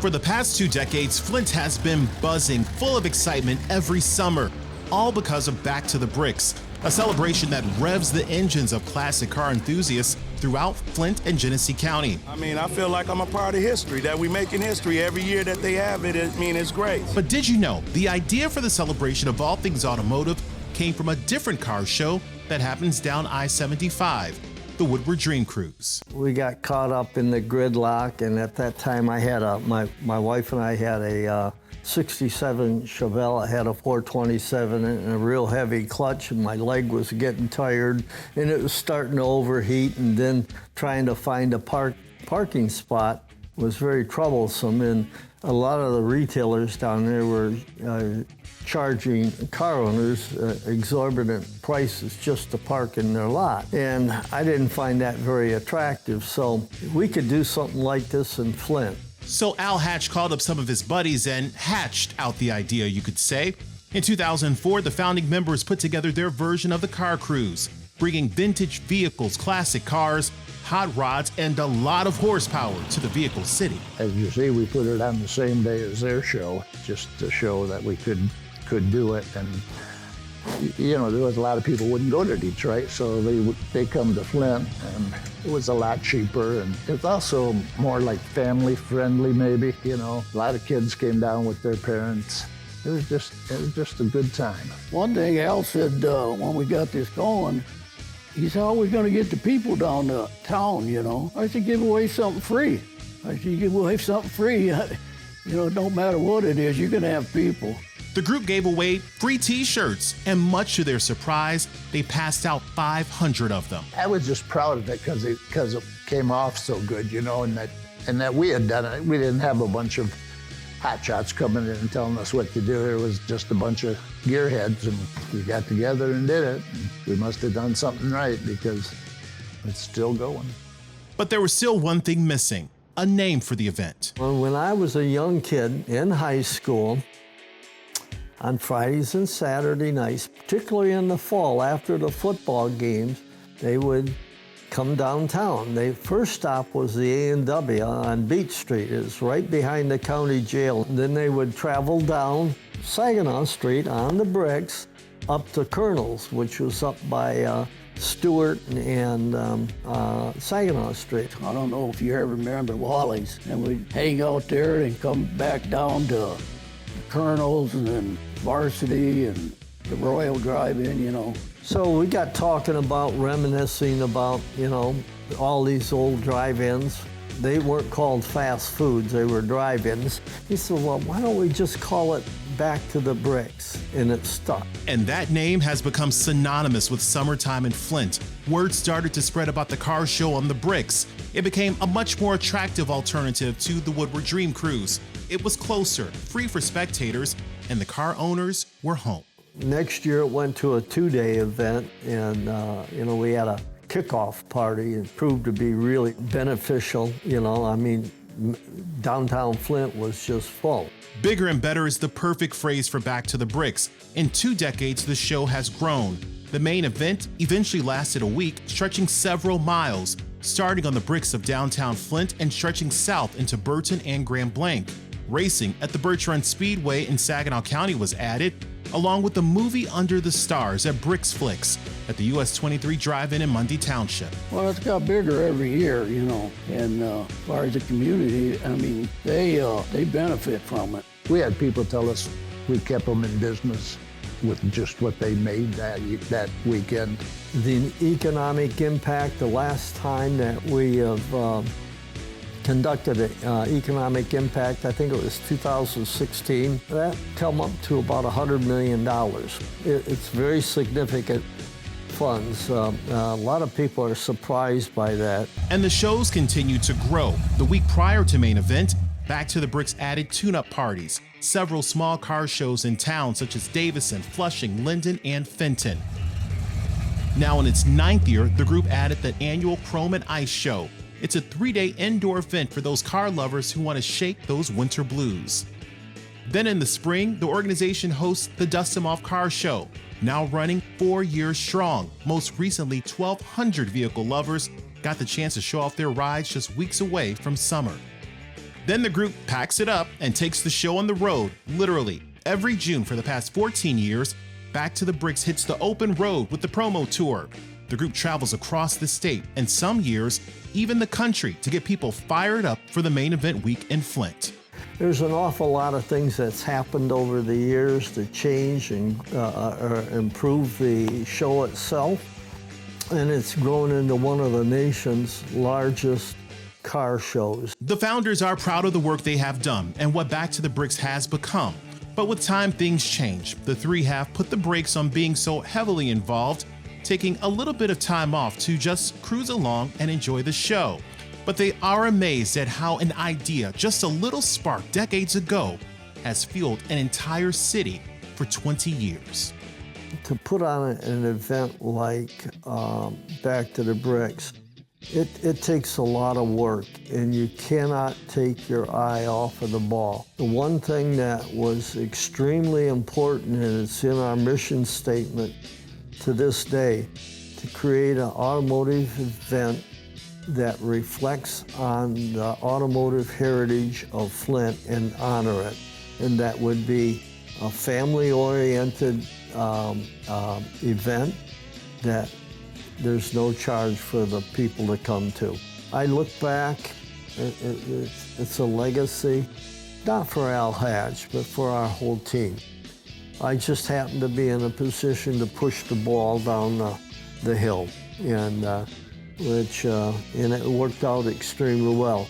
For the past 2 decades, Flint has been buzzing, full of excitement every summer, all because of Back to the Bricks, a celebration that revs the engines of classic car enthusiasts throughout Flint and Genesee County. I mean, I feel like I'm a part of history, that we making history every year that they have it. I mean, it's great. But did you know the idea for the celebration of all things automotive came from a different car show that happens down I-75, the Woodward Dream Cruise. We got caught up in the gridlock, and at that time I had my wife and I had a 67 Chevelle. I had a 427 and a real heavy clutch, and my leg was getting tired, and it was starting to overheat, and then trying to find a parking spot was very troublesome, and a lot of the retailers down there were charging car owners exorbitant prices just to park in their lot. And I didn't find that very attractive, so we could do something like this in Flint. So Al Hatch called up some of his buddies and hatched out the idea, you could say. In 2004, the founding members put together their version of the car cruise, bringing vintage vehicles, classic cars, hot rods, and a lot of horsepower to the vehicle city. As you see, we put it on the same day as their show, just to show that we could do it. And you know, there was a lot of people wouldn't go to Detroit, so they come to Flint, and it was a lot cheaper, and it's also more like family friendly, maybe. You know, a lot of kids came down with their parents. It was just a good time. One thing Al said when we got this going, he said, "How are we going to get the people down to town, you know?" I said, "Give away something free." I said, "You give away something free, you know, it don't matter what it is, you're going to have people." The group gave away free t-shirts, and much to their surprise, they passed out 500 of them. I was just proud of it because it came off so good, you know, and that we had done it. We didn't have a bunch of hotshots coming in and telling us what to do. It was just a bunch of gearheads, and we got together and did it. And we must have done something right because it's still going. But there was still one thing missing, a name for the event. Well, when I was a young kid in high school, on Fridays and Saturday nights, particularly in the fall after the football games, they would come downtown. Their first stop was the A&W on Beach Street. It was right behind the county jail. And then they would travel down Saginaw Street on the bricks up to Colonel's, which was up by Stewart and Saginaw Street. I don't know if you ever remember Wally's, and we'd hang out there and come back down to Colonel's and then Varsity and the Royal Drive-In, you know. So we got talking about, reminiscing about, you know, all these old drive-ins. They weren't called fast foods, they were drive-ins. He said, well, why don't we just call it Back to the Bricks? And it stuck. And that name has become synonymous with summertime in Flint. Word started to spread about the car show on the bricks. It became a much more attractive alternative to the Woodward Dream Cruise. It was closer, free for spectators, and the car owners were home. Next year it went to a 2-day event, and you know, we had a kickoff party. It proved to be really beneficial. You know, I mean, downtown Flint was just full. Bigger and better is the perfect phrase for Back to the Bricks. In 2 decades, the show has grown. The main event eventually lasted a week, stretching several miles, starting on the bricks of downtown Flint and stretching south into Burton and Grand Blanc. Racing at the Birch Run Speedway in Saginaw County was added, along with the movie Under the Stars at Bricks Flicks at the US 23 Drive-In in Mundy Township. Well, it's got bigger every year, you know, and as far as the community, I mean, they benefit from it. We had people tell us we kept them in business with just what they made that weekend. The economic impact, the last time that we have conducted an economic impact, I think it was 2016, that come up to about $100 million. It's very significant funds. A lot of people are surprised by that. And the shows continue to grow. The week prior to main event, Back to the Bricks added tune-up parties, several small car shows in towns such as Davison, Flushing, Linden, and Fenton. Now in its 9th year, the group added the annual Chrome and Ice Show. It's a 3-day indoor event for those car lovers who want to shake those winter blues. Then in the spring, the organization hosts the Dust 'Em Off Car Show, now running 4 years strong. Most recently, 1,200 vehicle lovers got the chance to show off their rides just weeks away from summer. Then the group packs it up and takes the show on the road, literally. Every June for the past 14 years, Back to the Bricks hits the open road with the promo tour. The group travels across the state and some years, even the country, to get people fired up for the main event week in Flint. There's an awful lot of things that's happened over the years to change and or improve the show itself. And it's grown into one of the nation's largest car shows. The founders are proud of the work they have done and what Back to the Bricks has become. But with time, things change. The three have put the brakes on being so heavily involved, taking a little bit of time off to just cruise along and enjoy the show. But they are amazed at how an idea, just a little spark decades ago, has fueled an entire city for 20 years. To put on an event like Back to the Bricks, it takes a lot of work, and you cannot take your eye off of the ball. The one thing that was extremely important, and it's in our mission statement to this day, to create an automotive event that reflects on the automotive heritage of Flint and honor it. And that would be a family-oriented event that there's no charge for the people to come to. I look back, it's a legacy, not for Al Hatch, but for our whole team. I just happened to be in a position to push the ball down the hill, and it worked out extremely well.